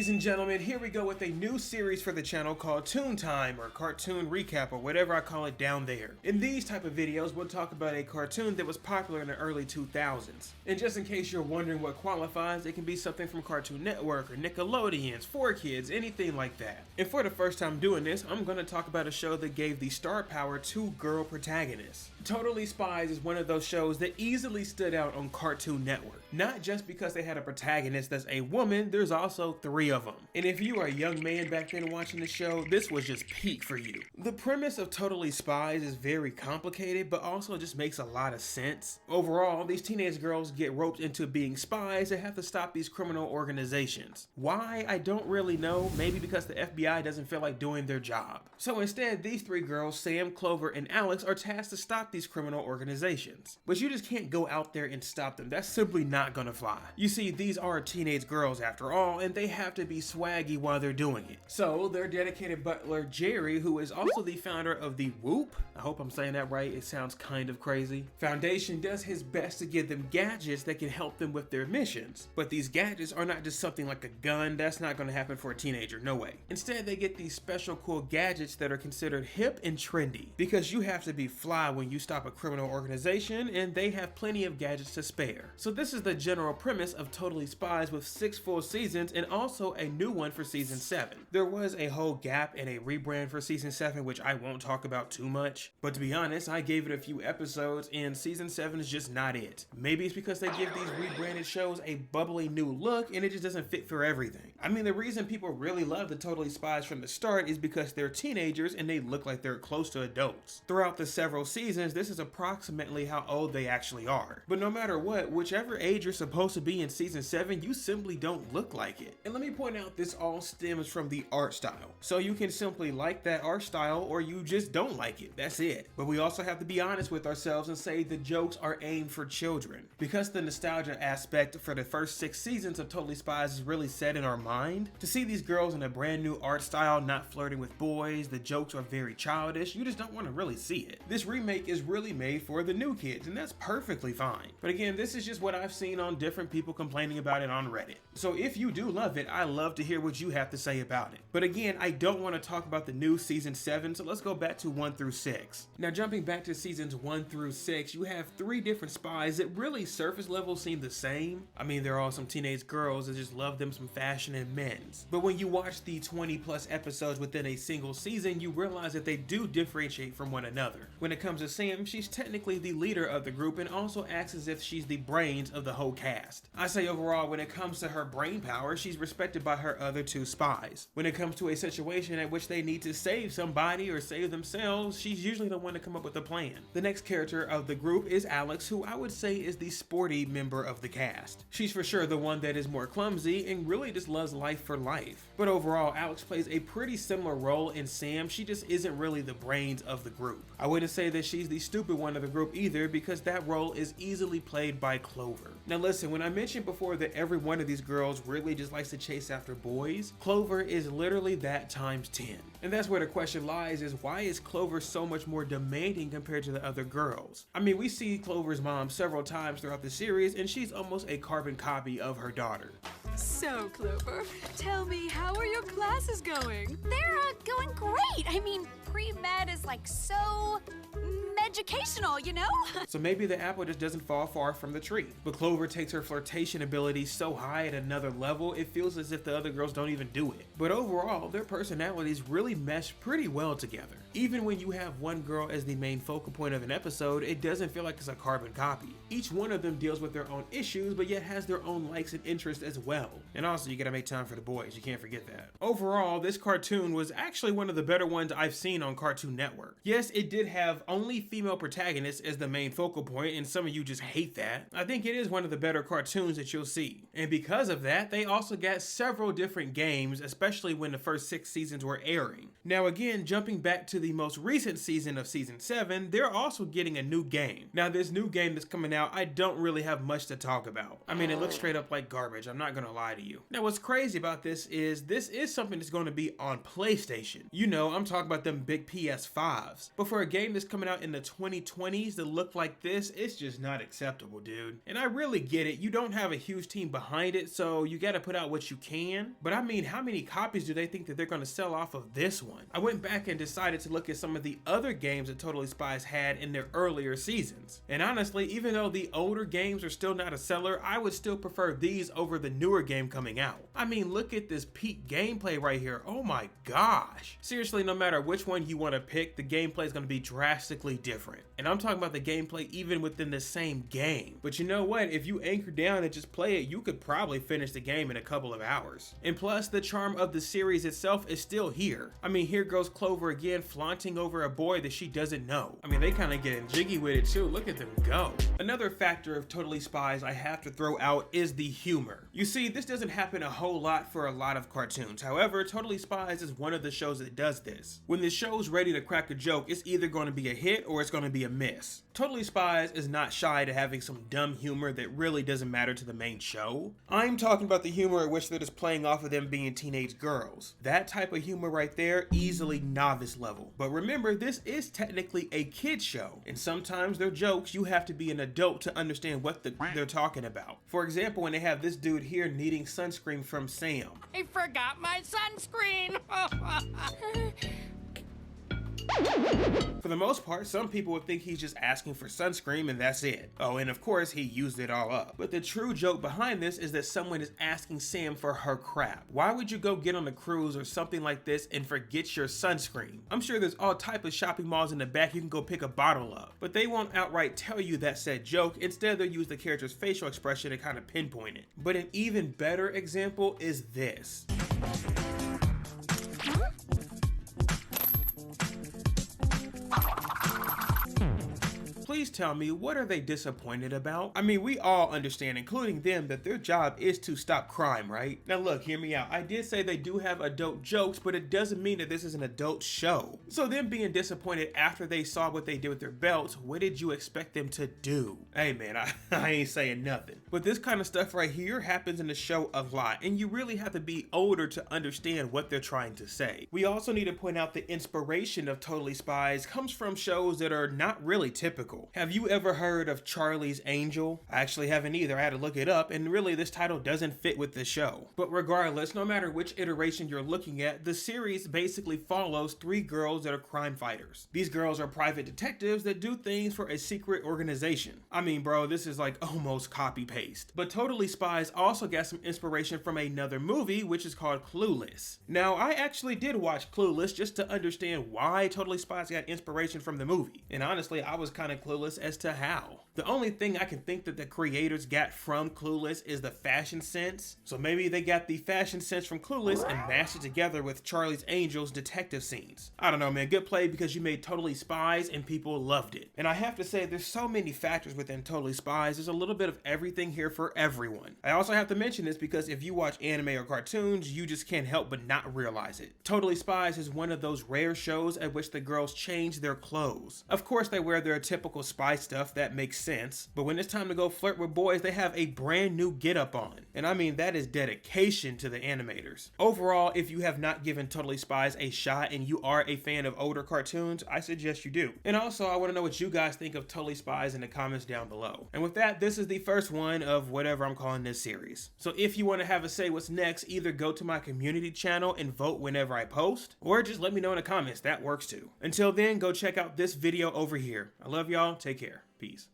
Ladies and gentlemen, here we go with a new series for the channel called Toon Time, or Cartoon Recap, or whatever I call it down there. In these type of videos, we'll talk about a cartoon that was popular in the early 2000s. And just in case you're wondering what qualifies, it can be something from Cartoon Network, or Nickelodeon's, 4Kids, anything like that. And for the first time doing this, I'm going to talk about a show that gave the star power to girl protagonists. Totally Spies is one of those shows that easily stood out on Cartoon Network. Not just because they had a protagonist that's a woman, there's also 3 of them. And if you were a young man back then watching the show, this was just peak for you. The premise of Totally Spies is very complicated, but also just makes a lot of sense. Overall, these teenage girls get roped into being spies and have to stop these criminal organizations. Why? I don't really know. Maybe because the FBI doesn't feel like doing their job. So instead, these 3 girls, Sam, Clover, and Alex, are tasked to stop these criminal organizations. But you just can't go out there and stop them. That's simply not gonna fly. You see, these are teenage girls after all, and they have to be swaggy while they're doing it. So their dedicated butler, Jerry, who is also the founder of the Whoop, I hope I'm saying that right, it sounds kind of crazy, Foundation, does his best to give them gadgets that can help them with their missions. But these gadgets are not just something like a gun. That's not gonna happen for a teenager, no way. Instead, they get these special cool gadgets that are considered hip and trendy, because you have to be fly when you stop a criminal organization, and they have plenty of gadgets to spare. So this is the general premise of Totally Spies, with 6 full seasons and also a new one for season 7. There was a whole gap and a rebrand for season 7, which I won't talk about too much, but to be honest, I gave it a few episodes and season 7 is just not it. Maybe it's because they give these rebranded shows a bubbly new look and it just doesn't fit for everything. I mean, the reason people really love the Totally Spies from the start is because they're teenagers and they look like they're close to adults. Throughout the several seasons, this is approximately how old they actually are. But no matter what, whichever age you're supposed to be in season 7, you simply don't look like it. And let me point out, this all stems from the art style. So you can simply like that art style or you just don't like it. That's it. But we also have to be honest with ourselves and say the jokes are aimed for children. Because the nostalgia aspect for the first 6 seasons of Totally Spies is really set in our mind, to see these girls in a brand new art style, not flirting with boys, the jokes are very childish, you just don't want to really see it. This remake is really made for the new kids, and that's perfectly fine. But again, this is just what I've seen on different people complaining about it on Reddit. So if you do love it, I love to hear what you have to say about it. But again, I don't want to talk about the new season 7, so let's go back to 1 through 6. Now jumping back to seasons 1 through 6, you have 3 different spies that really surface level seem the same. I mean, they're all some teenage girls that just love them some fashion and men's. But when you watch the 20+ episodes within a single season, you realize that they do differentiate from one another. When it comes to Sam, she's technically the leader of the group and also acts as if she's the brains of the whole cast. I say overall, when it comes to her brain power, she's respected by her other 2 spies. When it comes to a situation at which they need to save somebody or save themselves, she's usually the one to come up with a plan. The next character of the group is Alex, who I would say is the sporty member of the cast. She's for sure the one that is more clumsy and really just loves life for life. But overall, Alex plays a pretty similar role in Sam. She just isn't really the brains of the group. I wouldn't say that she's the stupid one of the group either, because that role is easily played by Clover. Now listen, when I mentioned before that every one of these girls really just likes to chase after boys, Clover is literally that times 10. And that's where the question lies, is why is Clover so much more demanding compared to the other girls? I mean, we see Clover's mom several times throughout the series and she's almost a carbon copy of her daughter. So, Clover, tell me, how are your classes going? They're going great. I mean, pre-med is like so educational, you know? So maybe the apple just doesn't fall far from the tree. But Clover takes her flirtation ability so high at another level, it feels as if the other girls don't even do it. But overall, their personalities really mesh pretty well together. Even when you have one girl as the main focal point of an episode, it doesn't feel like it's a carbon copy. Each one of them deals with their own issues, but yet has their own likes and interests as well. And also, you gotta make time for the boys, you can't forget that. Overall, this cartoon was actually one of the better ones I've seen on Cartoon Network. Yes, it did have only female protagonists as the main focal point, and some of you just hate that. I think it is one of the better cartoons that you'll see. And because of that, they also got several different games, especially when the first 6 seasons were airing. Now again, jumping back to the most recent season of season 7, they're also getting a new game. Now this new game that's coming out, I don't really have much to talk about. I mean, it looks straight up like garbage, I'm not gonna lie to you. Now what's crazy about this is something that's going to be on PlayStation. You know, I'm talking about them big PS5s. But for a game that's coming out in the 2020s to look like this, it's just not acceptable, dude. And I really get it, you don't have a huge team behind it, so you gotta put out what you can. But I mean, how many copies do they think that they're gonna sell off of this one? I went back and decided to look at some of the other games that Totally Spies had in their earlier seasons. And honestly, even though the older games are still not a seller, I would still prefer these over the newer game coming out. I mean, look at this peak gameplay right here. Oh my gosh. Seriously, no matter which one you want to pick, the gameplay is going to be drastically different. And I'm talking about the gameplay even within the same game. But you know what? If you anchor down and just play it, you could probably finish the game in a couple of hours. And plus, the charm of the series itself is still here. I mean, here goes Clover again, flaunting over a boy that she doesn't know. I mean, they kind of getting jiggy with it too. Look at them go. Another factor of Totally Spies I have to throw out is the humor. You see, this doesn't happen a whole lot for a lot of cartoons. However, Totally Spies is one of the shows that does this. When the show's ready to crack a joke, it's either going to be a hit or it's going to be a miss. Totally Spies is not shy to having some dumb humor that really doesn't matter to the main show. I'm talking about the humor at which they're just playing off of them being teenage girls. That type of humor right there, easily novice level. But remember, this is technically a kid show, and sometimes their jokes you have to be an adult to understand what they're talking about. For example, when they have this dude here needing sunscreen from Sam. I forgot my sunscreen. For the most part, some people would think he's just asking for sunscreen and that's it. Oh, and of course he used it all up. But the true joke behind this is that someone is asking Sam for her crap. Why would you go get on a cruise or something like this and forget your sunscreen? I'm sure there's all type of shopping malls in the back you can go pick a bottle of, but they won't outright tell you that said joke. Instead, they'll use the character's facial expression to kind of pinpoint it. But an even better example is this. Please tell me, what are they disappointed about? I mean, we all understand, including them, that their job is to stop crime, right? Now look, hear me out. I did say they do have adult jokes, but it doesn't mean that this is an adult show. So them being disappointed after they saw what they did with their belts, what did you expect them to do? Hey man, I ain't saying nothing. But this kind of stuff right here happens in the show a lot, and you really have to be older to understand what they're trying to say. We also need to point out the inspiration of Totally Spies comes from shows that are not really typical. Have you ever heard of Charlie's Angel? I actually haven't either. I had to look it up, and really this title doesn't fit with the show. But regardless, no matter which iteration you're looking at, the series basically follows three girls that are crime fighters. These girls are private detectives that do things for a secret organization. I mean, bro, this is like almost copy paste. But Totally Spies also got some inspiration from another movie, which is called Clueless. Now, I actually did watch Clueless just to understand why Totally Spies got inspiration from the movie. And honestly, I was kind of clueless as to how. The only thing I can think that the creators got from Clueless is the fashion sense. So maybe they got the fashion sense from Clueless and mashed it together with Charlie's Angels detective scenes. I don't know, man. Good play, because you made Totally Spies and people loved it. And I have to say, there's so many factors within Totally Spies. There's a little bit of everything here for everyone. I also have to mention this because if you watch anime or cartoons, you just can't help but not realize it. Totally Spies is one of those rare shows at which the girls change their clothes. Of course, they wear their typical spy stuff, that makes sense, but when it's time to go flirt with boys, they have a brand new getup on. And I mean, that is dedication to the animators. Overall, if you have not given Totally Spies a shot and you are a fan of older cartoons, I suggest you do. And also, I want to know what you guys think of Totally Spies in the comments down below. And with that, this is the first one of whatever I'm calling this series. So if you want to have a say what's next, either go to my community channel and vote whenever I post, or just let me know in the comments. That works too. Until then, go check out this video over here. I love y'all. Take care. Peace.